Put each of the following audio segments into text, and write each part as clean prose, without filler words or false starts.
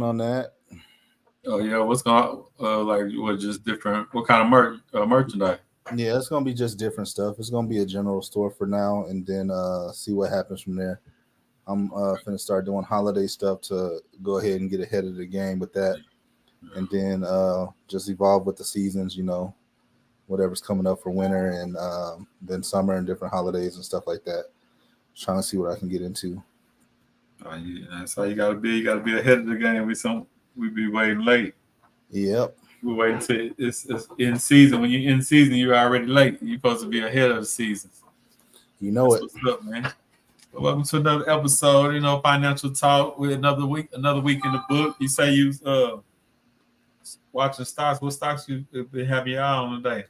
On that. Oh yeah, what's going like what just different? What kind of merchandise? Yeah, it's gonna be just different stuff. It's gonna be a general store for now, and then see what happens from there. I'm finna start doing holiday stuff to go ahead and get ahead of the game with that, and then just evolve with the seasons. Whatever's coming up for winter and then summer and different holidays and stuff like that. Trying to see what I can get into. Yeah, that's how you gotta be. You gotta be ahead of the game. We be waiting late. Yep, We waiting till it's in season. When you're in season, you're already late. You're supposed to be ahead of the seasons. you know That's it. what's up, man. Well, welcome to another episode. Financial talk with another week in the book. You say you watching stocks. What stocks you been having your eye on today?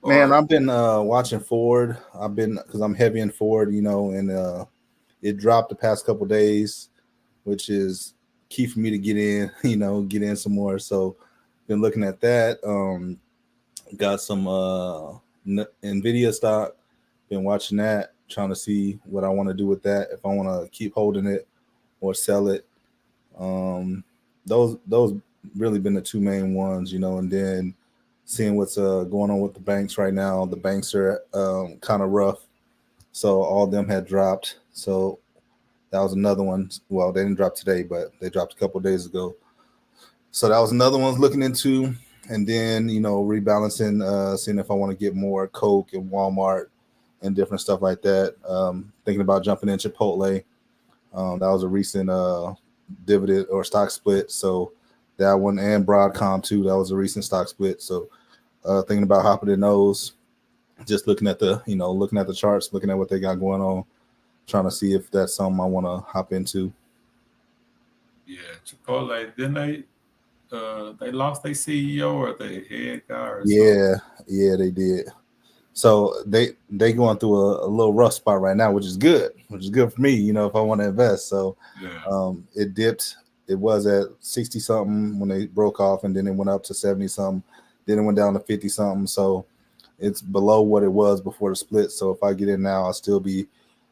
Man, Or I've been watching Ford. I've been because I'm heavy in Ford, and it dropped the past couple days, which is key for me to get in, get in some more. So been looking at that. Got some Nvidia stock. Been watching that, trying to see what I want to do with that. If I want to keep holding it or sell it. Um, those really been the two main ones, and then seeing what's going on with the banks right now. The banks are kind of rough, so all of them had dropped. So that was another one. Well, they didn't drop today, but they dropped a couple of days ago. So that was another one I was looking into. And then, rebalancing, seeing if I want to get more Coke and Walmart and different stuff like that. Thinking about jumping in Chipotle. That was a recent dividend or stock split. So that one and Broadcom too. That was a recent stock split. So thinking about hopping in those, just looking at looking at the charts, looking at what they got going on, trying to see if that's something I want to hop into. yeah, Chipotle. Then they lost their CEO or their head guy or something. Yeah, yeah, they did. So they going through a little rough spot right now, which is good for me. If I want to invest. So Yeah. it dipped. It was at 60 something when they broke off, and then it went up to 70 something. Then it went down to 50 something. So it's below what it was before the split. So if I get in now, I'll still be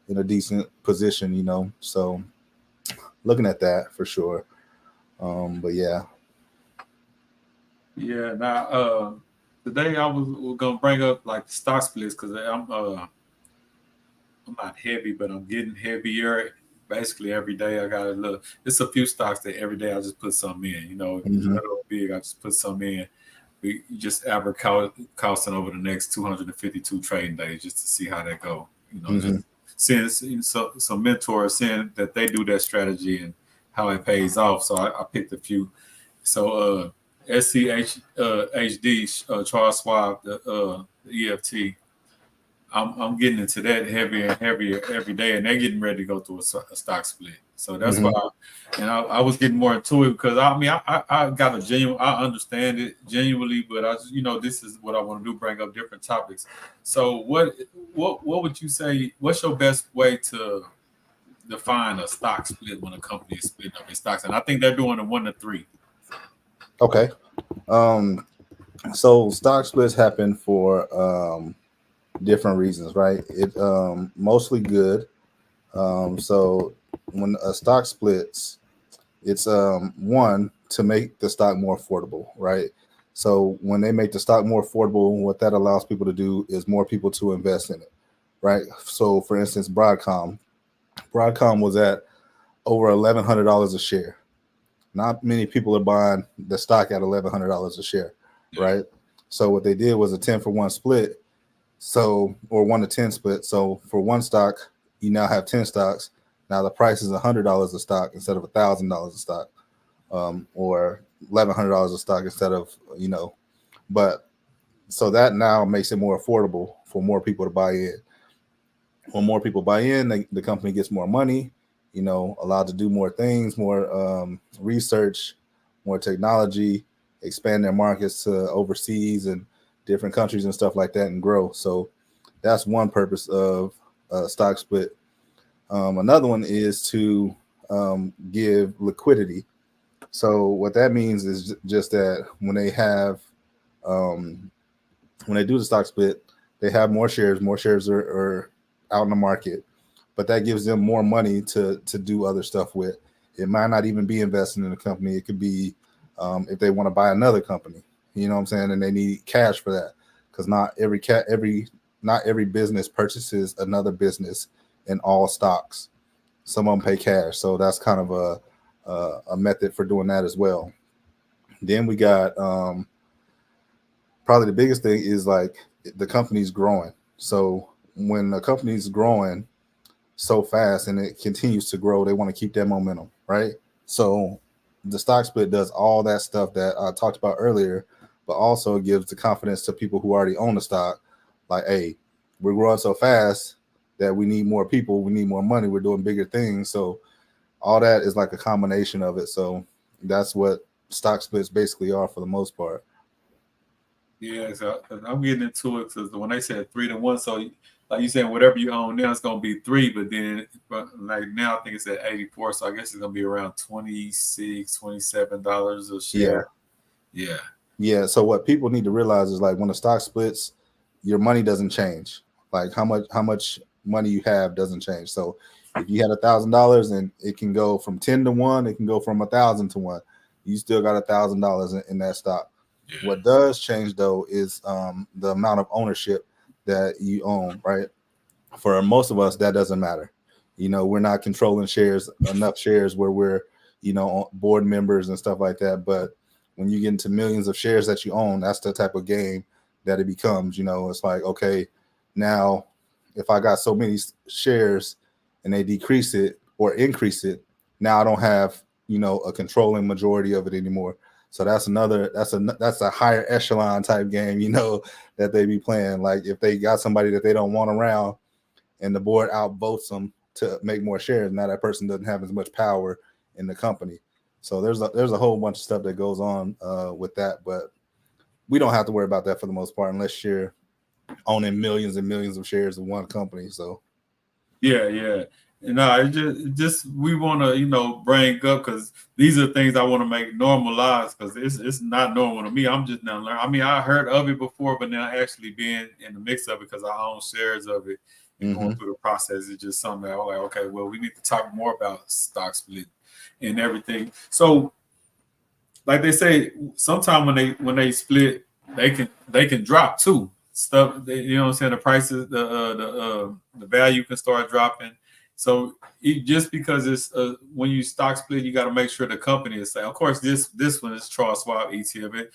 in a decent position. So looking at that for sure. But yeah, Yeah. Now, today was gonna bring up like the stock splits because I'm not heavy, but I'm getting heavier. Basically, every day I gotta look. It's a few stocks that every day I just put some in. If it's hmm little big, I just put some in. We just average costing over the next 252 trading days just to see how that go. Just hmm seeing some mentors saying that they do that strategy and how it pays off. So I picked a few. So SCH HD Charles Schwab the EFT. I'm getting into that heavier and heavier every day, and they're getting ready to go through a stock split. So that's why, hmm I was getting more into it because I got a genuine, I understand it genuinely, but this is what I want to do, bring up different topics. So what would you say? What's your best way to define a stock split when a company is splitting up its stocks? And I think they're doing a 1 to 3. Okay. Um, so stock splits happen for different reasons, right? It mostly good. So when a stock splits, it's one to make the stock more affordable, right? So when they make the stock more affordable, what that allows people to do is more people to invest in it, right? So for instance, Broadcom was at over $1,100 a share. Not many people are buying the stock at $1,100 a share, Yeah, right? So what they did was a 10-for-1 split. So, or 1 to 10 split. So for one stock, you now have 10 stocks. Now the price is $100 a stock instead of $1,000 a stock, or $1,100 a stock instead of, but so that now makes it more affordable for more people to buy in. When more people buy in, the company gets more money, allowed to do more things, more research, more technology, expand their markets to overseas and different countries and stuff like that and grow. So that's one purpose of stock split. Another one is to give liquidity. So what that means is just that um, when they do the stock split, they have more shares. More shares are out in the market, but that gives them more money to do other stuff with. It might not even be investing in a company. It could be if they want to buy another company. You know what I'm saying? And they need cash for that because not every business purchases another business in all stocks. Some of them pay cash, so that's kind of a method for doing that as well. Then we got probably the biggest thing is like the company's growing. So when the company's growing so fast and it continues to grow, they want to keep that momentum, right? So the stock split does all that stuff that I talked about earlier, but also gives the confidence to people who already own the stock, like, hey, we're growing so fast that we need more people, we need more money, we're doing bigger things. So all that is like a combination of it. So that's what stock splits basically are for the most part. Yeah, so I'm getting into it because when they said 3 to 1, so like you said, whatever you own now, it's gonna be three, but like now I think it's at 84, so I guess it's gonna be around 26, $27 a Yeah. share. Yeah, Yeah. So what people need to realize is like when the stock splits, your money doesn't change. Like how much money you have doesn't change. So if you had $1,000 and it can go from 10 to 1, it can go from 1,000 to 1. You still got $1,000 in that stock. yeah, What does change though is the amount of ownership that you own, right? For most of us, that doesn't matter. We're not controlling shares enough shares where we're, board members and stuff like that. But when you get into millions of shares that you own, that's the type of game that it becomes. It's like, okay, now if I got so many shares and they decrease it or increase it, now I don't have, a controlling majority of it anymore. So that's a higher echelon type game, that they be playing. Like if they got somebody that they don't want around and the board outvotes them to make more shares. Now that person doesn't have as much power in the company. So there's a whole bunch of stuff that goes on with that, but we don't have to worry about that for the most part unless you're owning millions and millions of shares of one company. So yeah, yeah. And no, it just we want to bring up because these are things I want to make normalized because it's not normal to me. I'm just now learning. I mean, I heard of it before, but now actually being in the mix of it because I own shares of it and going mm-hmm. through the process is just something that I'm like, okay, well, we need to talk more about stock split and everything. So, like they say, sometimes when they split, they can drop too. Stuff, you know what I'm saying? The prices, the value can start dropping. So just because it's when you stock split, you got to make sure the company is saying. Of course, this one is Charles Schwab ETF.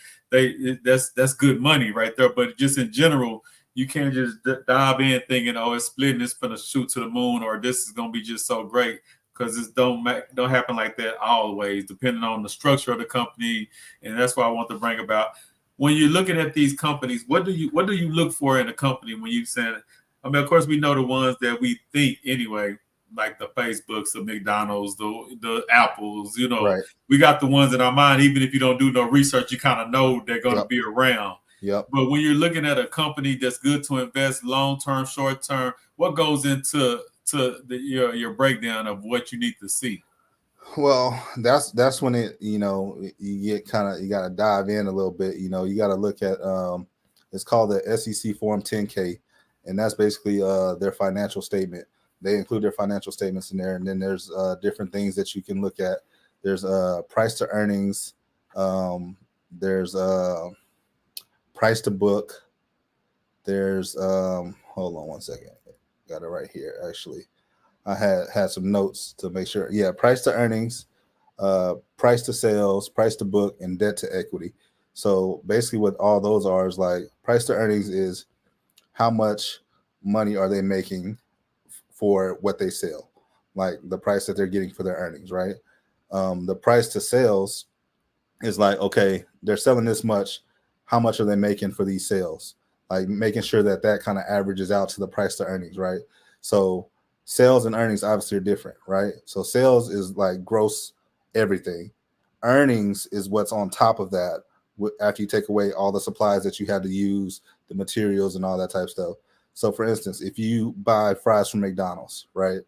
That's good money right there. But just in general, you can't just dive in thinking, oh, it's splitting, it's gonna shoot to the moon, or this is gonna be just so great because it don't happen like that always, depending on the structure of the company, and that's why I want to bring about when you're looking at these companies. What do you look for in a company when you say? I mean, of course, we know the ones that we think anyway, like the Facebooks, the McDonald's, the Apples. Right. We got the ones in our mind. Even if you don't do no research, you kind of know they're going to Yep. be around. Yep. But when you're looking at a company that's good to invest long term, short term, what goes into your breakdown of what you need to see? Well, that's when you get you got to dive in a little bit. You got to look at it's called the SEC Form 10K, and that's basically their financial statement. They include their financial statements in there, and then there's different things that you can look at. There's price to earnings. There's price to book. There's hold on one second. Got it right here actually. I had some notes to make sure. Yeah, price to earnings, price to sales, price to book, and debt to equity. So basically, what all those are is like price to earnings is how much money are they making for what they sell, like the price that they're getting for their earnings, right? The price to sales is like, okay, they're selling this much. How much are they making for these sales? Like making sure that that kind of averages out to the price to earnings, right? So sales and earnings obviously are different, right? So sales is like gross everything. Earnings is what's on top of that after you take away all the supplies that you had to use, the materials and all that type of stuff. So for instance, if you buy fries from McDonald's, right?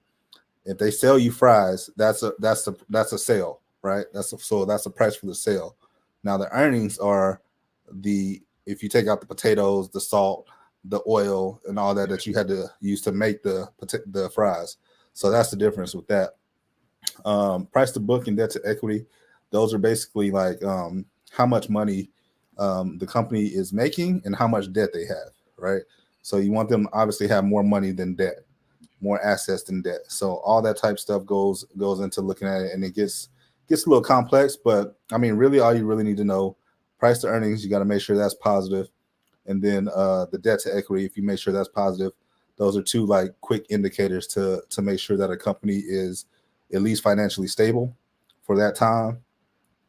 If they sell you fries, that's a sale, right? So that's the price for the sale. Now the earnings are the if you take out the potatoes, the salt, the oil, and all that you had to use to make the fries. So that's the difference with that. Price to book and debt to equity, those are basically like how much money the company is making and how much debt they have, right? So you want them to obviously have more money than debt, more assets than debt. So all that type stuff goes into looking at it, and it gets a little complex. But I mean, really, all you really need to know, price to earnings, you got to make sure that's positive, and then the debt to equity, if you make sure that's positive, those are two like quick indicators to make sure that a company is at least financially stable for that time.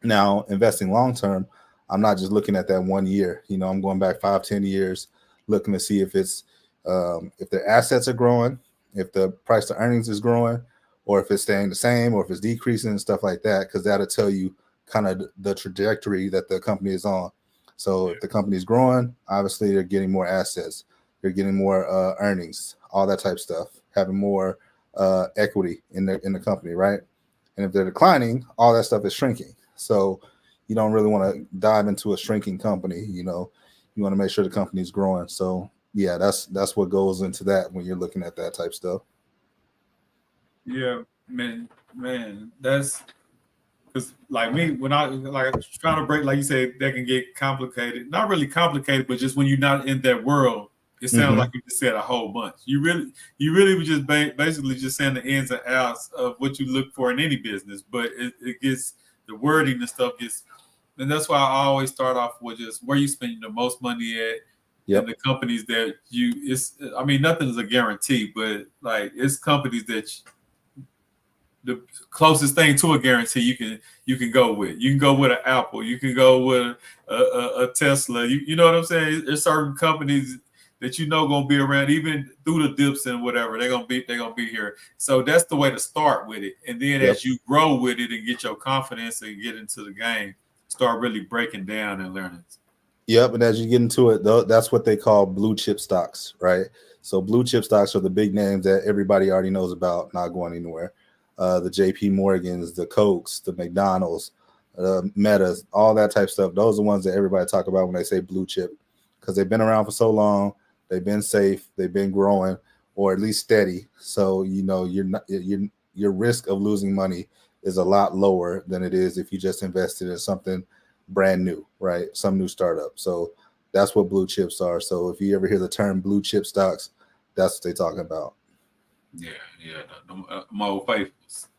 Now, investing long term, I'm not just looking at that 1 year. You know, I'm going back 5, 10 years, looking to see if their assets are growing, if the price to earnings is growing, or if it's staying the same, or if it's decreasing and stuff like that, because that'll tell you kind of the trajectory that the company is on. So if the company is growing, obviously they're getting more assets, they're getting more earnings, all that type of stuff, having more equity in the company, right? And if they're declining, all that stuff is shrinking. So you don't really want to dive into a shrinking company. You know, you want to make sure the company's growing. So yeah, that's what goes into that when you're looking at that type stuff. Yeah, man, that's because like me, when I like trying to break, like you said, that can get complicated. Not really complicated, but just when you're not in that world, it sounds like you just said a whole bunch. You really were just basically just saying the ins and outs of what you look for in any business, but it gets the wording and stuff gets, and that's why I always start off with just where you spending the most money at. Yep. And the companies that I mean, nothing is a guarantee, but like it's companies that the closest thing to a guarantee you can go with. You can go with an Apple. You can go with a Tesla. You know what I'm saying? There's certain companies that you know gonna be around even through the dips and whatever. They're gonna be here. So that's the way to start with it. And then as you grow with it and get your confidence and get into the game, start really breaking down and learning. Yep, and as you get into it, though, that's what they call blue chip stocks, right? So blue chip stocks are the big names that everybody already knows about, not going anywhere. The J.P. Morgans, the Cokes, the McDonald's, Metas, all that type of stuff. Those are the ones that everybody talk about when they say blue chip, because they've been around for so long, they've been safe, they've been growing, or at least steady. So you know your risk of losing money is a lot lower than it is if you just invested in something brand new, right? Some new startup. So that's what blue chips are. So if you ever hear the term blue chip stocks, that's what they're talking about. Yeah, my old faithfuls.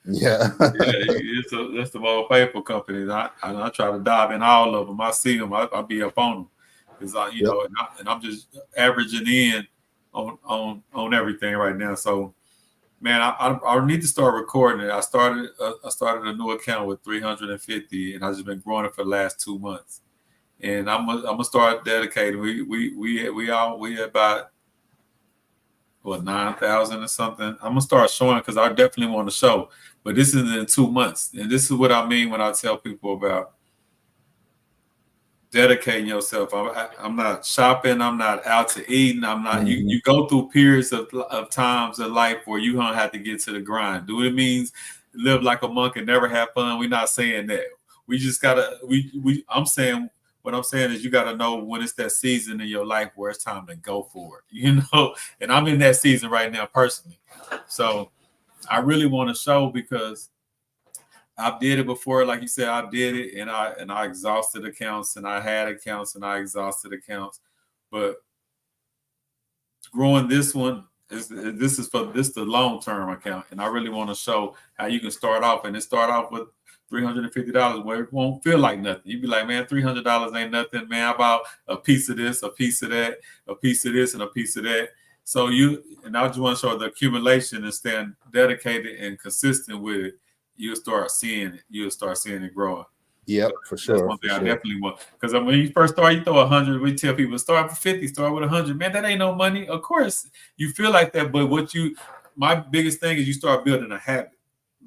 Yeah, that's the more faithful companies. I try to dive in all of them. I see them. I be up on them because and I'm just averaging in on everything right now. So man, I need to start recording it. I started a new account with 350, and I've just been growing it for the last 2 months. And I'm gonna start dedicating. We about what 9,000 or something. I'm gonna start showing because I definitely want to show. But this is in 2 months, and this is what I mean when I tell people about dedicating yourself. I'm not shopping. I'm not out to eating. I'm not. You go through periods of times of life where you gonna have to get to the grind. Do it means live like a monk and never have fun? We're not saying that. We just gotta. I'm saying. What I'm saying is you got to know when it's that season in your life where it's time to go for it, you know? And I'm in that season right now personally. So I really want to show because I've did it before. Like you said, I did it and I exhausted accounts and I had accounts and I exhausted accounts. But growing this one, this is the long-term account. And I really want to show how you can start off and start off with $350 where it won't feel like nothing. You'd be like, man, $300 ain't nothing, man. How about a piece of this, a piece of that, a piece of this, and a piece of that? So I just want to show the accumulation and staying dedicated and consistent with it. You'll start seeing it. You'll start seeing it growing. Yep, for sure. That's one thing I definitely want. Because when you first start, you throw 100. We tell people start with 50, start with 100. Man, that ain't no money. Of course, you feel like that, but my biggest thing is you start building a habit.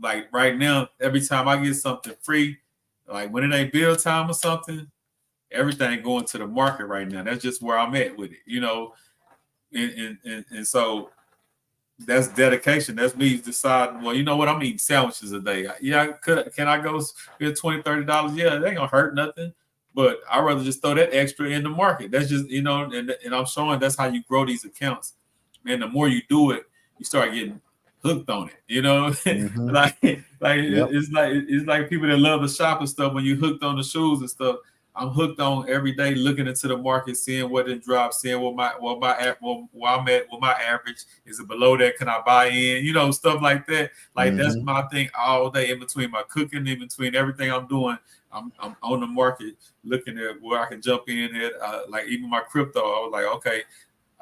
Like right now, every time I get something free, like when it ain't bill time or something, everything going to the market right now. That's just where I'm at with it, you know. And so that's dedication. That's me deciding, well, you know what, I'm eating sandwiches a day. Yeah, can I go get $20, $30? Yeah, they ain't gonna hurt nothing. But I'd rather just throw that extra in the market. That's just, you know, and I'm showing that's how you grow these accounts. Man, the more you do it, you start getting hooked on it. You know, Mm-hmm. Yep. it's like people that love to shop and stuff. When you hooked on the shoes and stuff, I'm hooked on every day looking into the market, seeing what it drops, seeing where I'm at, what my average is. It below that? Can I buy in? You know, stuff like that. Like that's Mm-hmm. my thing all day. In between my cooking, in between everything I'm doing, I'm on the market looking at where I can jump in at. Like even my crypto, I was like, okay,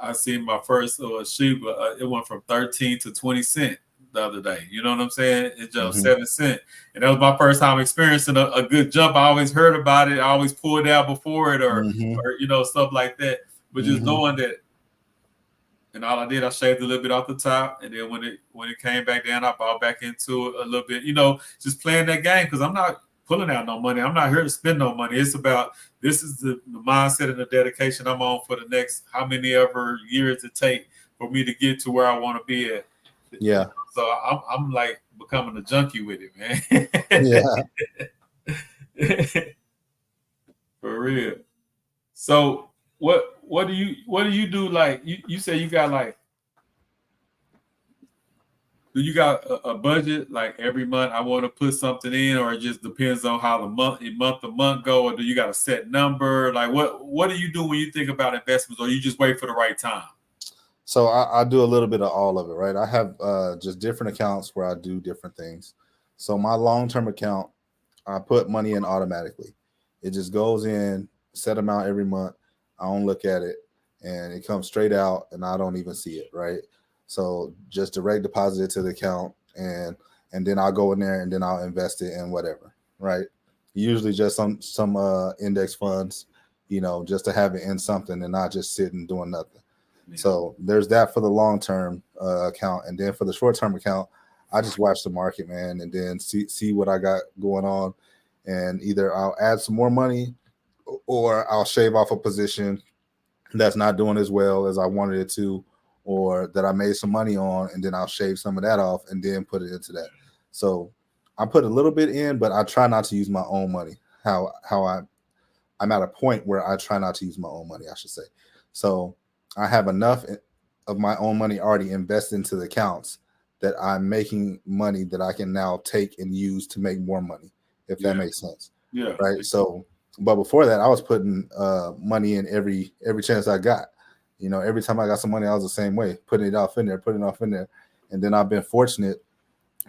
I seen my first Shiba. It went from 13 to 20 cent the other day. You know what I'm saying? It jumped Mm-hmm. 7 cent, and that was my first time experiencing a good jump. I always heard about it. I always pulled out before it, Mm-hmm. or you know stuff like that. But just Mm-hmm. knowing that, and all I did, I shaved a little bit off the top, and then when it came back down, I bought back into it a little bit. You know, just playing that game because I'm not pulling out no money. I'm not here to spend no money. It's about this is the mindset and the dedication I'm on for the next how many ever years it take for me to get to where I want to be at. Yeah. So I'm like becoming a junkie with it, Yeah. man. For real. So what do you do? Like you say you got like, do you got a budget like every month? I want to put something in, or it just depends on how the month to month go, or do you got a set number? Like what do you do when you think about investments, or you just wait for the right time? So I do a little bit of all of it, right? I have just different accounts where I do different things. So my long term account, I put money in automatically. It just goes in, set amount every month. I don't look at it, and it comes straight out, and I don't even see it, right? So just direct deposit it to the account, and then I'll go in there, and then I'll invest it in whatever, right? Usually just some index funds, just to have it in something and not just sitting doing nothing. Yeah. So there's that for the long term account, and then for the short term account, I just watch the market, man, and then see what I got going on, and either I'll add some more money or I'll shave off a position that's not doing as well as I wanted it to, or that I made some money on, and then I'll shave some of that off and then put it into that. So I put a little bit in, but I try not to use my own money. I'm at a point where I try not to use my own money, I should say. So I have enough of my own money already invested into the accounts that I'm making money that I can now take and use to make more money, if that Yeah. makes sense. Yeah. Right. So, but before that, I was putting money in every chance I got. Every time I got some money, I was the same way, putting it off in there. And then I've been fortunate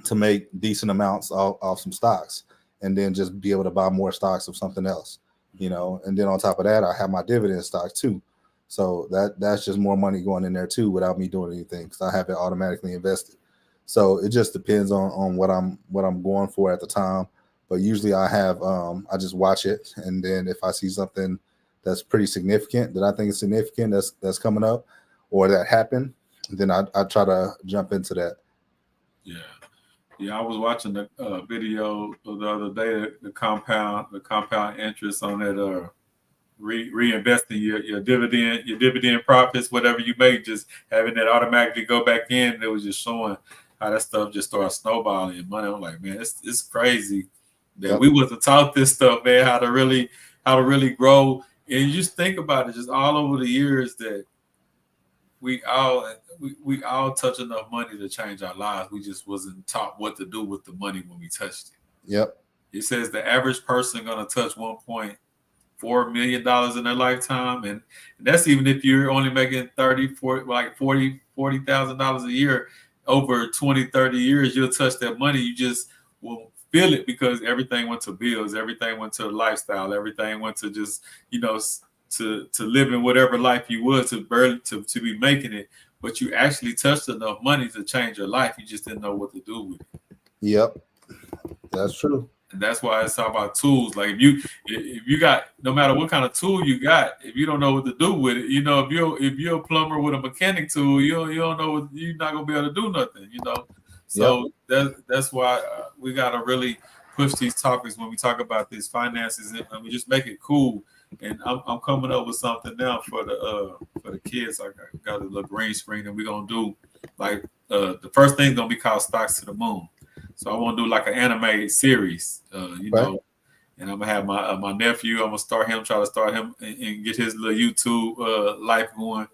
to make decent amounts off some stocks, and then just be able to buy more stocks of something else. And then on top of that, I have my dividend stock too. So that's just more money going in there too without me doing anything, because I have it automatically invested. So it just depends on what I'm going for at the time. But usually I just watch it, and then if I see something that's pretty significant, that I think is significant, that's coming up or that happened, then I try to jump into that. Yeah. Yeah, I was watching the video the other day, the compound interest on that reinvesting your dividend profits, whatever you make, just having that automatically go back in. It was just showing how that stuff just started snowballing in money. I'm like, man, it's crazy that Yep. we wasn't taught this stuff, man, how to really grow. And you just think about it, just all over the years that we all touch enough money to change our lives. We just wasn't taught what to do with the money when we touched it. Yep. It says the average person gonna touch $1.4 million in their lifetime, and that's even if you're only making 30, 40, like $40,000 a year. Over 20, 30 years, you'll touch that money. You just will feel it because everything went to bills, everything went to lifestyle, everything went to just to live in whatever life you would to be making it. But you actually touched enough money to change your life. You just didn't know what to do with it. Yep. That's true. And that's why it's all about tools. Like if you got, no matter what kind of tool you got, if you don't know what to do with it, if you're a plumber with a mechanic tool, you don't know what, you're not gonna be able to do nothing. Yep. So that's why we gotta really push these topics when we talk about these finances, and we just make it cool. And I'm coming up with something now for the kids. I got a little green screen, and we're gonna do like the first thing's gonna be called Stocks to the Moon. So I want to do like an anime series, Right. and I'm gonna have my nephew. I'm gonna try to start him, and get his little YouTube life going.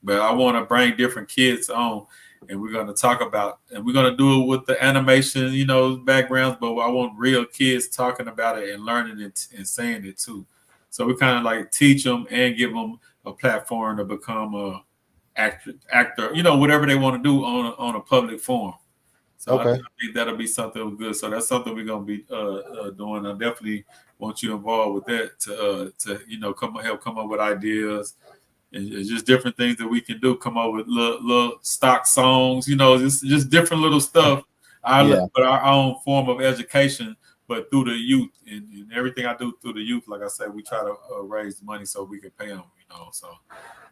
But I want to bring different kids on and we're going to talk about, and we're going to do it with the animation, backgrounds. But I want real kids talking about it and learning it and saying it too. So we kind of like teach them and give them a platform to become a actor, whatever they want to do on a public forum. So I Okay. think that'll be something good. So that's something we're gonna be doing. I definitely want you involved with that to help come up with ideas and just different things that we can do. Come up with little stock songs, just different little stuff. Yeah. But our own form of education, but through the youth and everything I do through the youth. Like I said, we try to raise money so we can pay them. So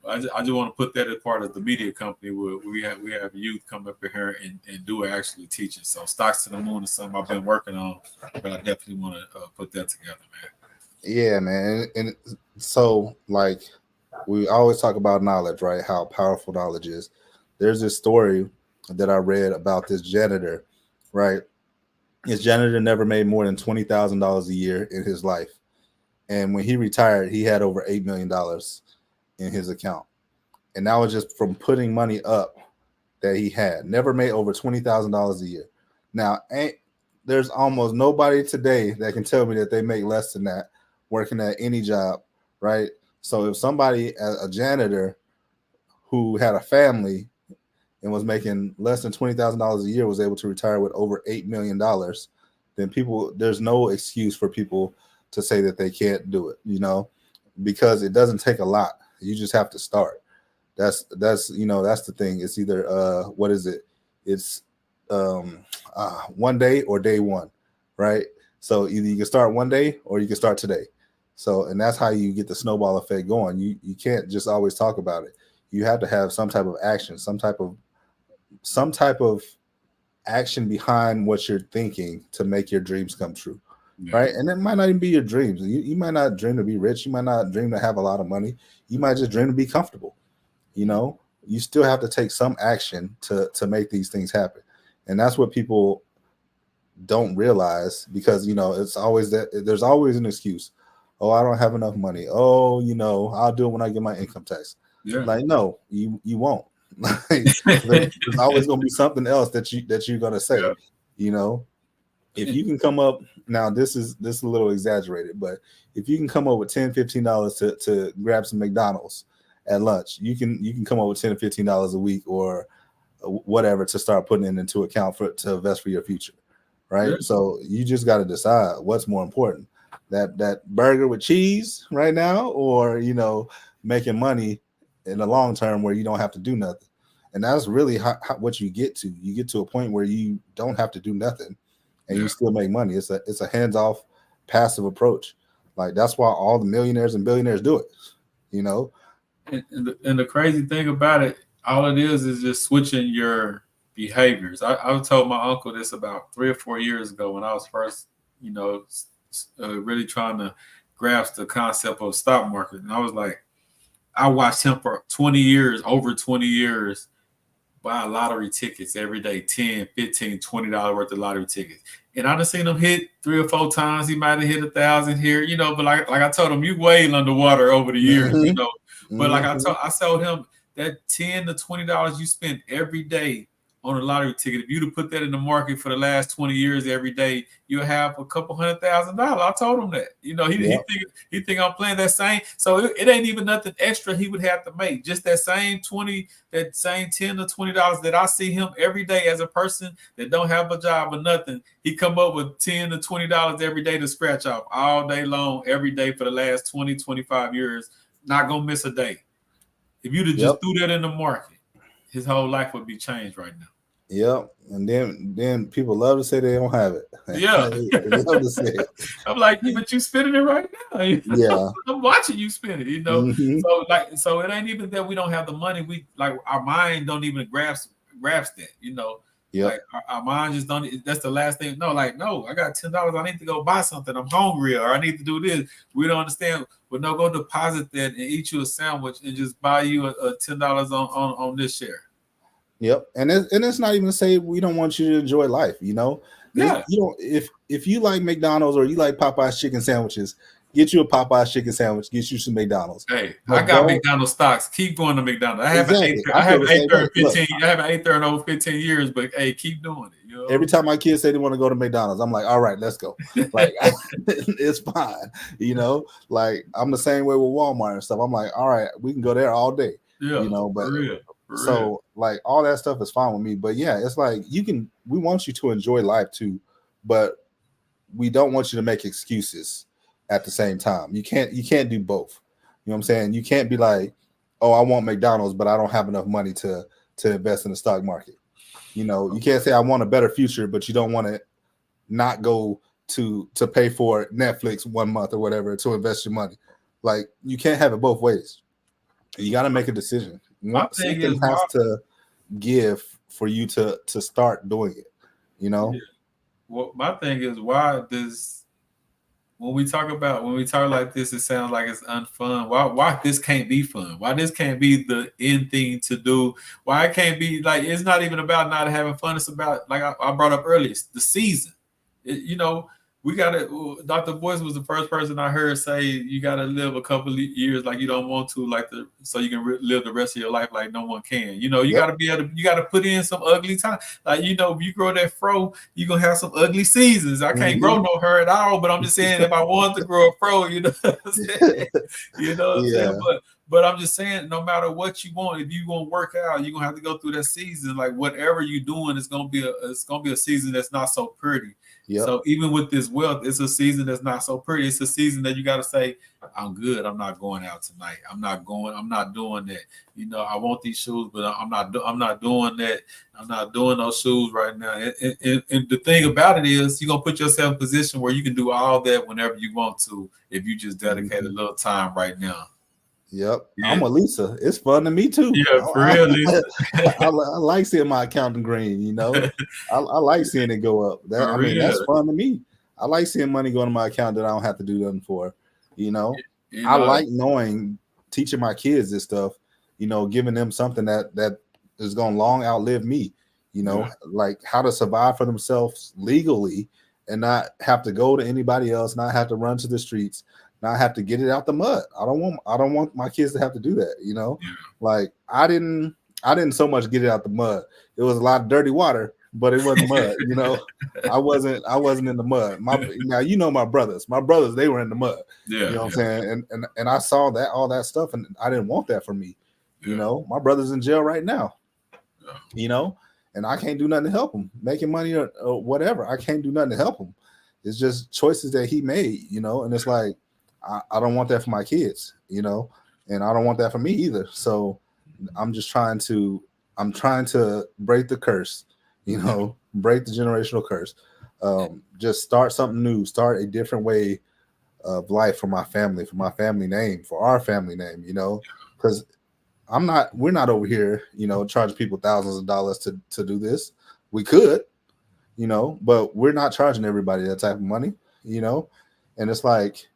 I just want to put that as part of the media company where we have youth come up here and do actually teaching. So Stocks to the Moon is something I've been working on, but I definitely want to put that together, man. Yeah, man. And so, like, we always talk about knowledge, right? How powerful knowledge is. There's this story that I read about this janitor, right? His janitor never made more than $20,000 a year in his life. And when he retired, he had over $8 million in his account. And that was just from putting money up that he had. Never made over $20,000 a year. Now, there's almost nobody today that can tell me that they make less than that working at any job, right? So if somebody, a janitor who had a family and was making less than $20,000 a year, was able to retire with over $8 million, then there's no excuse for people to say that they can't do it, because it doesn't take a lot. You just have to start. That's the thing. It's either what is it? It's one day or day one, right? So either you can start one day or you can start today. So, and that's how you get the snowball effect going. You can't just always talk about it. You have to have some type of action, some type of action behind what you're thinking to make your dreams come true. Yeah. Right. And it might not even be your dreams. You might not dream to be rich. You might not dream to have a lot of money. You might just dream to be comfortable. You still have to take some action to make these things happen. And that's what people don't realize, because, it's always that there's always an excuse. Oh, I don't have enough money. Oh, I'll do it when I get my income tax. Yeah. Like, no, you won't. There's always going to be something else that you're going to say. Yeah. If you can come up, now this is a little exaggerated, but if you can come up with $10-15 to grab some McDonald's at lunch, you can come up with $10 or $15 a week or whatever to start putting it into account to invest for your future, right? Yeah. So you just got to decide what's more important, that burger with cheese right now, or making money in the long term where you don't have to do nothing. And that's really what you get to. You get to a point where you don't have to do nothing, and you still make money. It's a hands-off, passive approach. Like, that's why all the millionaires and billionaires do it. And the crazy thing about it, all it is just switching your behaviors. I told my uncle this about 3 or 4 years ago when I was first, really trying to grasp the concept of stock market. And I was like, I watched him for 20 years, over 20 years, buy lottery tickets every day, $10, $15, $20 worth of lottery tickets. And I done seen him hit 3 or 4 times. He might have hit 1,000 here, but like I told him, you way underwater over the years, But like I told him, that $10 to $20 you spend every day on a lottery ticket, if you'd have put that in the market for the last 20 years every day, you'll have a couple $100,000. I told him that. He think I'm playing that same. So it ain't even nothing extra he would have to make. Just that same $10 to $20 that I see him every day as a person that don't have a job or nothing. He come up with $10 to $20 every day to scratch off all day long, every day for the last 20, 25 years. Not gonna miss a day. If you'd have just threw that in the market, his whole life would be changed right now. Yep. And then people love to say they don't have it. Yeah. They love to say it. I'm like, but you spending it right now. Yeah. I'm watching you spend it, Mm-hmm. So it ain't even that we don't have the money. We like our mind don't even grasp that, Yeah. Like our mind just don't. That's the last thing. No, I got $10. I need to go buy something. I'm hungry, or I need to do this. We don't understand. But no, go deposit that and eat you a sandwich and just buy you a $10 on this share. Yep. And it's not even to say we don't want you to enjoy life, Yeah. If you like McDonald's or you like Popeye's chicken sandwiches, get you a Popeye chicken sandwich, get you some McDonald's. Hey, I But got don't McDonald's stocks. Keep going to McDonald's. exactly. I I feel haven't the ate same there way. in Look, 15. I haven't ate there in over 15 years, but hey, keep doing it. You every know. time my kids say they want to go to McDonald's, I'm like, all right, let's go. Like, it's fine. Like I'm the same way with Walmart and stuff. I'm like, all right, we can go there all day. Yeah, But for real, for real. so like all that stuff is fine with me. But yeah, it's like we want you to enjoy life too, but we don't want you to make excuses at the same time. You can't do both. You know what I'm saying? You can't be like, oh, I want McDonald's, but I don't have enough money to invest in the stock market. You can't say I want a better future, but you don't want to not go to pay for Netflix 1 month or whatever to invest your money. Like you can't have it both ways. You got to make a decision. My thing Something is has why. to give for you to start doing it. Yeah, well, my thing is why does when we talk like this, it sounds like it's unfun. Why this can't be fun? Why this can't be the end thing to do? Why it can't be like it's not even about not having fun. It's about like I brought up earlier, it's the season. We gotta. Dr. Boyce was the first person I heard say you gotta live a couple of years like you don't want to, so you can live the rest of your life like no one can. You Yep. gotta be able to. You gotta put in some ugly time. Like if you grow that fro, you are gonna have some ugly seasons. I can't grow Mhm. no hair at all, but I'm just saying if I wanted to grow a fro, you know what I'm saying? You know what I'm saying? Yeah. But I'm just saying, no matter what you want, if you gonna work out, you're gonna have to go through that season. Like whatever you're doing, it's gonna be a season that's not so pretty. Yep. So even with this wealth, it's a season that's not so pretty. It's a season that you got to say, "I'm good. I'm not going out tonight. I'm not going. I'm not doing that. I want these shoes, but I'm not. I'm not doing that. I'm not doing those shoes right now." And the thing about it is, you're gonna put yourself in a position where you can do all that whenever you want to, if you just dedicate a Mhm. little time right now. Yep. I'm Yeah, a Lisa. It's fun to me too. yeah, for real, Lisa. I like seeing my accountant green. I like seeing it go up. For That's real. fun to me. I like seeing money go to my account that I don't have to do nothing for. You know, You I know, like knowing, teaching my kids this stuff. Giving them something that is going to long outlive me. yeah, Like how to survive for themselves legally and not have to go to anybody else, not have to run to the streets, not have to get it out the mud. I don't want my kids to have to do that. yeah, Like I didn't so much get it out the mud. It was a lot of dirty water, but it wasn't mud. I wasn't in the mud. Now my brothers. My brothers, they were in the mud. You yeah, know what I'm yeah, saying? And I saw that all that stuff, and I didn't want that for me. yeah, My brother's in jail right now. yeah. You know, and I can't do nothing to help him making money or whatever. I can't do nothing to help him. It's just choices that he made. And it's like I don't want that for my kids. And I don't want that for me either. So I'm trying to break the curse, break the generational curse. Just start something new, start a different way of life for my family name, for our family name, because we're not over here, charging people thousands of dollars to do this. We could, but we're not charging everybody that type of money. And it's like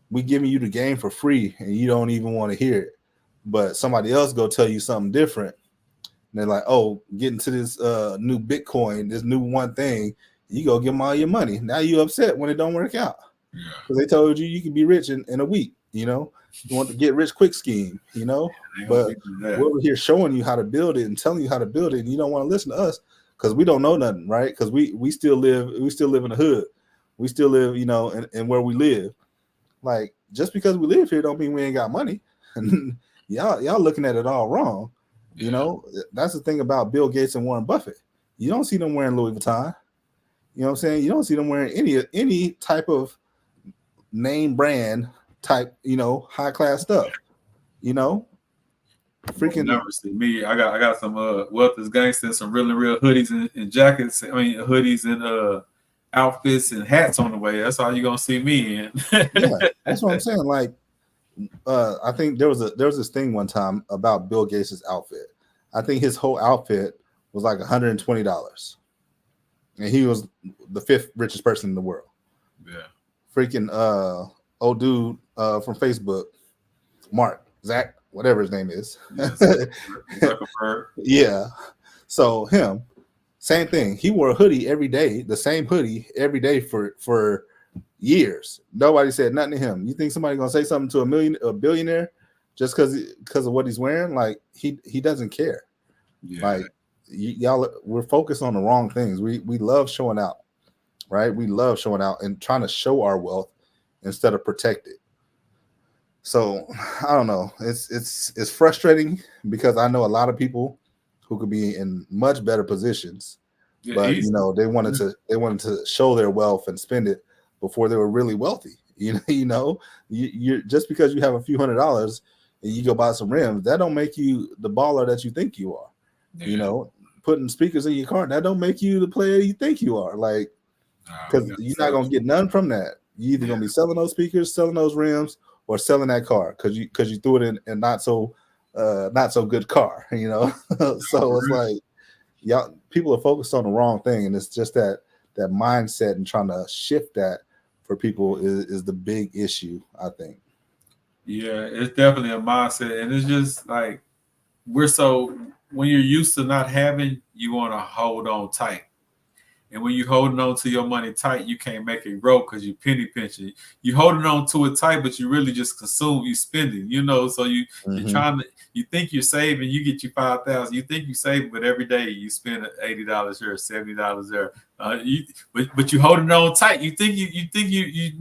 we giving you the game for free and you don't even want to hear it. But somebody else go tell you something different. And they're like, oh, get into this new Bitcoin, this new one thing, you go give them all your money. Now you upset when it don't work out. Yeah. Because they told you can be rich in a week. You want to get rich quick scheme. Ain't gonna But be doing that. we're over here showing you how to build it and telling you how to build it, and you don't want to listen to us because we don't know nothing, right? Because we still live in the hood. We still live, in where we live. Like just because we live here don't mean we ain't got money. And y'all looking at it all wrong. Yeah. That's the thing about Bill Gates and Warren Buffett. You don't see them wearing Louis Vuitton. You know what I'm saying? You don't see them wearing any type of name brand type, high class stuff. You know, Well, freaking never see me. I got some wealth is gangster, some really real hoodies and jackets. I mean hoodies and outfits and hats on the way. That's all you're gonna see me in. yeah. That's what I'm saying. Like, I think there was this thing one time about Bill Gates' outfit. I think his whole outfit was like $120, and he was the fifth richest person in the world. Yeah. Freaking old dude from Facebook, Zach, whatever his name is. Yes. Zuckerberg. Yeah. So him, same thing. He wore a hoodie every day, the same hoodie every day for Years. Nobody said nothing to him. You think somebody gonna say something to a billionaire just because of what he's wearing? Like he doesn't care. Yeah. Like y'all, we're focused on the wrong things. We love showing out, right? We love showing out and trying to show our wealth instead of protect it. So I don't know. It's frustrating because I know a lot of people who could be in much better positions, Yeah, but easy. they wanted to show their wealth and spend it before they were really wealthy. You're just because you have a few $100s and you go buy some rims, that don't make you the baller that you think you are. You Yeah. know, putting speakers in your car, that don't make you the player you think you are. Like, We because got you're not so gonna get none from that. You either yeah. gonna be selling those speakers, selling those rims, or selling that car because you threw it in a not so good car. So it's like y'all people are focused on the wrong thing, and it's just that mindset and trying to shift that for people is the big issue, I think. Yeah, it's definitely a mindset, and it's just like we're so when you're used to not having, you want to hold on tight. And when you're holding on to your money tight, you can't make it grow because you penny pinching. You holding on to it tight, but you really just consume. You spending, So you're Hmm. trying to. You think you're saving. You get you 5,000. You think you save, but every day you spend $80 here, $70 there. But you holding on tight. You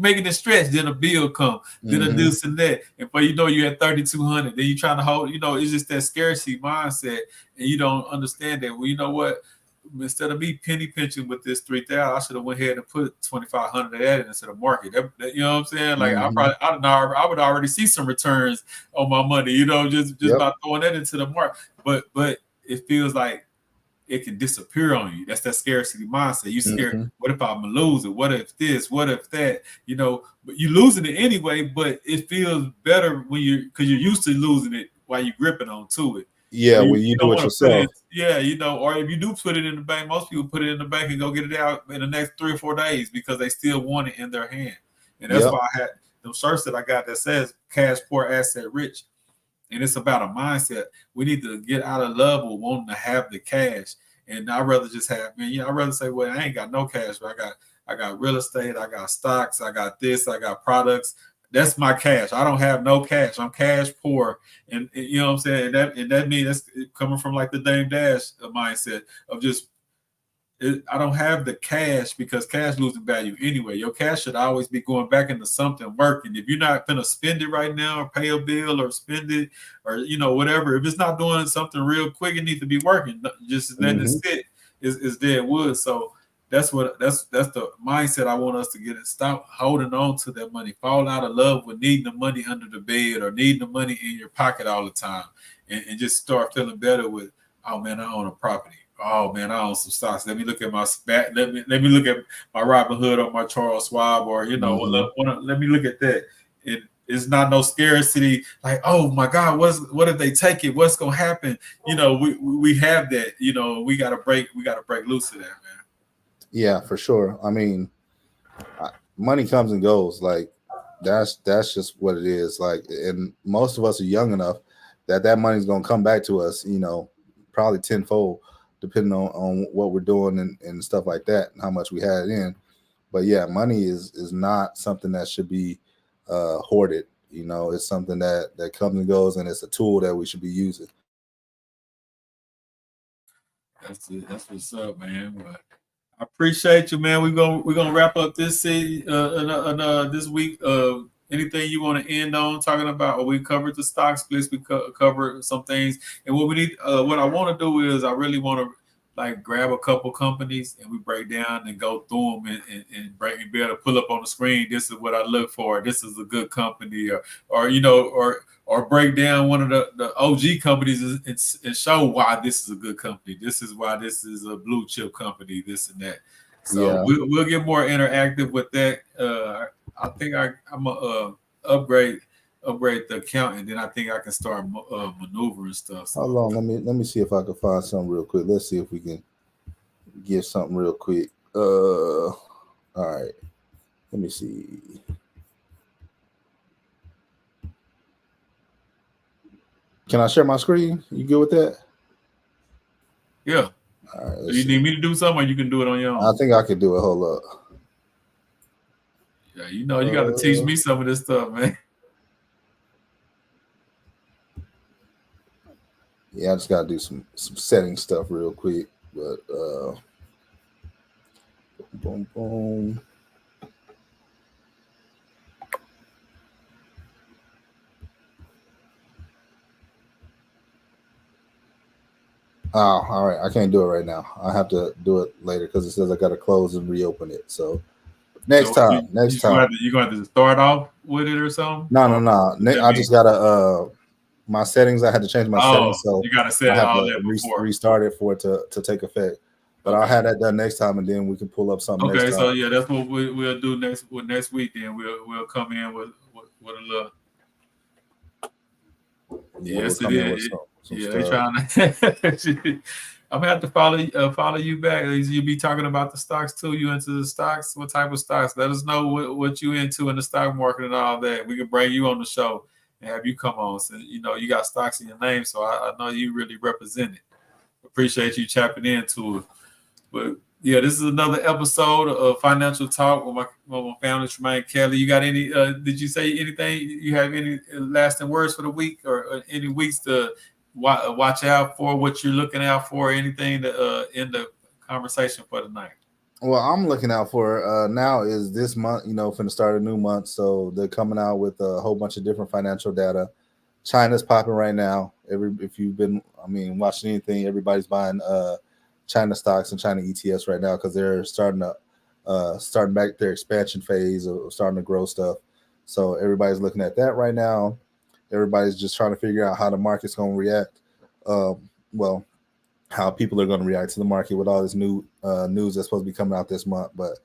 making it stretch. Then a bill come. Then a Hmm. this and that. And but you're at 3,200. Then you trying to hold. It's just that scarcity mindset, and you don't understand that. Well, you know what? Instead of me penny pinching with this 3,000, I should have went ahead and put 2,500 of that into the market. You know what I'm saying? Like Hmm. I would already see some returns on my money. Just Yep. by throwing that into the market. But it feels like it can disappear on you. That's that scarcity mindset. You scared. Hmm. What if I'm gonna lose it? What if this? What if that? But you're losing it anyway. But it feels better when because you're used to losing it while you're gripping on to it. Yeah, Or you, when you you do don't it want to put it, yourself. yeah, or if you do put it in the bank, most people put it in the bank and go get it out in the next 3 or 4 days because they still want it in their hand. And that's Yep. why I had them shirts that I got that says cash poor, asset rich. And it's about a mindset. We need to get out of love with wanting to have the cash. And I'd rather just have, man, I'd rather say, well, I ain't got no cash, but I got real estate, I got stocks, I got this, I got products. That's my cash. I don't have no cash. I'm cash poor. And you know what I'm saying? And that means that's coming from like the Dame Dash mindset of just I don't have the cash because cash losing value anyway. Your cash should always be going back into something working. If you're not gonna spend it right now or pay a bill or spend it or whatever, if it's not doing something real quick, it needs to be working. Just letting it Hmm. sit is dead wood. So that's the mindset I want us to get it. Stop holding on to that money. Fall out of love with needing the money under the bed or needing the money in your pocket all the time, and just start feeling better with, oh man, I own a property. Oh man, I own some stocks. Let me look at my SPAC. Let me look at my Robinhood or my Charles Schwab or Hmm. let me look at that. It's not no scarcity. Like, oh my God, what if they take it? What's gonna happen? We have that. We gotta break loose of that, man. Yeah, for sure. I mean, money comes and goes. Like that's just what it is. Like, and most of us are young enough that money's gonna come back to us. Probably tenfold, depending on what we're doing and stuff like that, and how much we had it in. But yeah, money is not something that should be hoarded. It's something that comes and goes, and it's a tool that we should be using. That's it. That's what's up, man. But I appreciate you, man. We're gonna wrap up this this week. Anything you want to end on talking about? Or we covered the stock splits. We covered some things, and what we need. What I want to do is I really want to like grab a couple companies and we break down and go through them and break and be able to pull up on the screen. This is what I look for. This is a good company, or break down one of the OG companies and show why this is a good company. This is why this is a blue chip company, this and that. So Yeah. we'll get more interactive with that. I think I'm going to upgrade the account, and then I think I can start maneuvering stuff. How So long? Let me see if I can find something real quick. Let's see if we can get something real quick. All right. Let me see. Can I share my screen? You good with that? yeah. All right. Do Let's you see. need me to do something, or you can do it on your I own? think I could do it. Hold up. Okay, you know, you got to teach me some of this stuff, man. Yeah, I just gotta do some setting stuff real quick. But boom, boom. Oh, all right. I can't do it right now. I have to do it later because it says I gotta close and reopen it. So next So time, next time. you going to start off with it or something? No, no, Or no. what that I mean? just gotta my settings. I had to change my Oh, settings, so you got to set I it have all to there before. restart it for it to take effect. But I'll Okay. have that done next time, and then we can pull up something next Okay, so time. yeah, that's what we'll do next week. Then we'll come in with a little. Yeah, we'll Yes, it come in with is. some Yeah, they stuff. trying to. I'm gonna have to follow you back. You be talking about the stocks too. You into the stocks? What type of stocks? Let us know what you into in the stock market and all that. We can bring you on the show and have you come on. So you know you got stocks in your name, so I know you really represent it. Appreciate you tapping into it. But yeah, this is another episode of Financial Talk with my family, Trymaine Kelly. You got any? Did you say anything? You have any lasting words for the week, or any weeks to watch out for? What you're looking out for? Anything to end the conversation for tonight? Well, I'm looking out for now is this month, from the start of a new month. So they're coming out with a whole bunch of different financial data. China's popping right now. If you've been, watching anything, everybody's buying China stocks and China ETFs right now because they're starting back their expansion phase of starting to grow stuff. So everybody's looking at that right now. Everybody's just trying to figure out how the market's going to react. Well, how people are going to react to the market with all this new news that's supposed to be coming out this month. But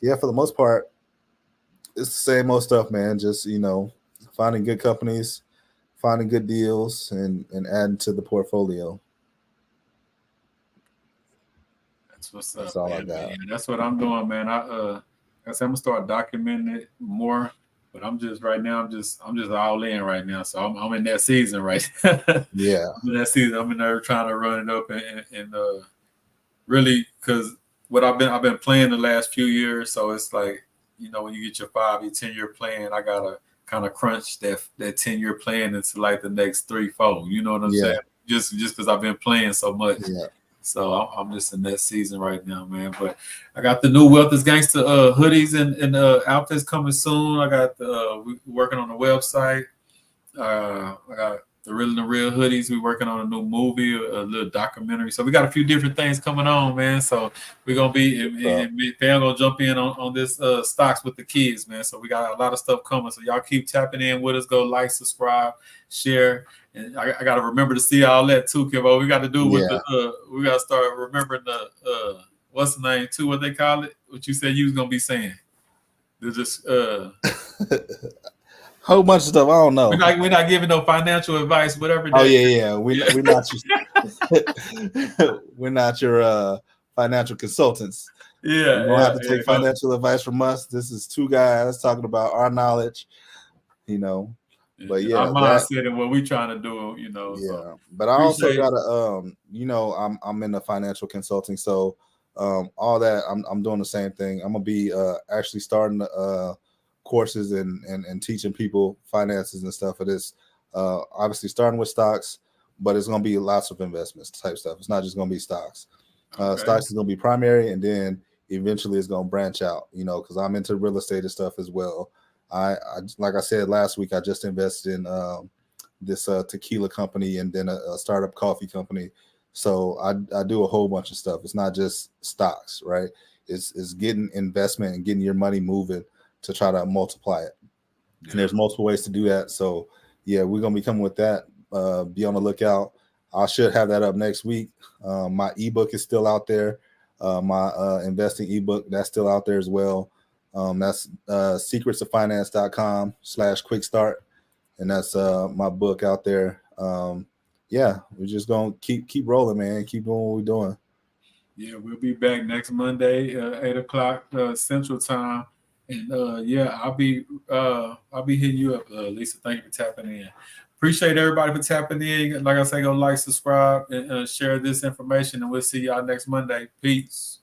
yeah, for the most part, it's the same old stuff, man. Just finding good companies, finding good deals, and adding to the portfolio. That's what's That's up, all I man. But got. yeah, that's what I'm doing, man. I said I'm gonna start documenting it more. But I'm just right now. I'm just all in right now. So I'm in that season right. I'm Yeah, in that season. I'm in there trying to run it up and really because what I've been playing the last few years. So it's like when you get your 5-year, 10-year plan, I gotta kind of crunch that 10-year plan into like the next 3, 4. You know what I'm yeah, saying? Just because I've been playing so much. yeah. So I'm just in that season right now, man. But I got the new Wealth is Gangster hoodies and outfits coming soon. I got we working on the website. I got the Real and the Real hoodies. We're working on a new movie, a little documentary. So we got a few different things coming on, man. So we're gonna be and Pam gonna jump in on this stocks with the kids, man. So we got a lot of stuff coming. So y'all keep tapping in with us. Go like, subscribe, share. And I got to remember to see all that too, Kivo. We got to do with Yeah. the we got to start remembering the what's the name too? What they call it? What you said you was gonna be saying? They're just Whole bunch of stuff. I don't know. we're not giving no financial advice, whatever Oh that. yeah. We're not we're not your financial consultants. You don't have to take Go. financial advice from us. This is two guys talking about our knowledge, But And our yeah, that mindset and what we trying to do, So yeah. But I also appreciate. gotta I'm in the financial consulting, so all that I'm doing the same thing. I'm gonna be actually starting courses and teaching people finances and stuff for this. Obviously starting with stocks, but it's gonna be lots of investments type stuff. It's not just gonna be stocks. Okay. Stocks is gonna be primary, and then eventually it's gonna branch out. Because I'm into real estate and stuff as well. I like I said last week, I just invested in this tequila company and then a startup coffee company. So I do a whole bunch of stuff. It's not just stocks, right? It's getting investment and getting your money moving to try to multiply it. Yeah. And there's multiple ways to do that. So yeah, we're gonna be coming with that. Be on the lookout. I should have that up next week. My ebook is still out there. My investing ebook that's still out there as well. That's secretsoffinance.com/quick start, and that's my book out there. Yeah, we're just gonna keep rolling, man. Keep doing what we're doing. Yeah, we'll be back next Monday, 8 o'clock Central Time, and I'll be hitting you up, Lisa. Thank you for tapping in. Appreciate everybody for tapping in. Like I say, go like, subscribe, and share this information, and we'll see y'all next Monday. Peace.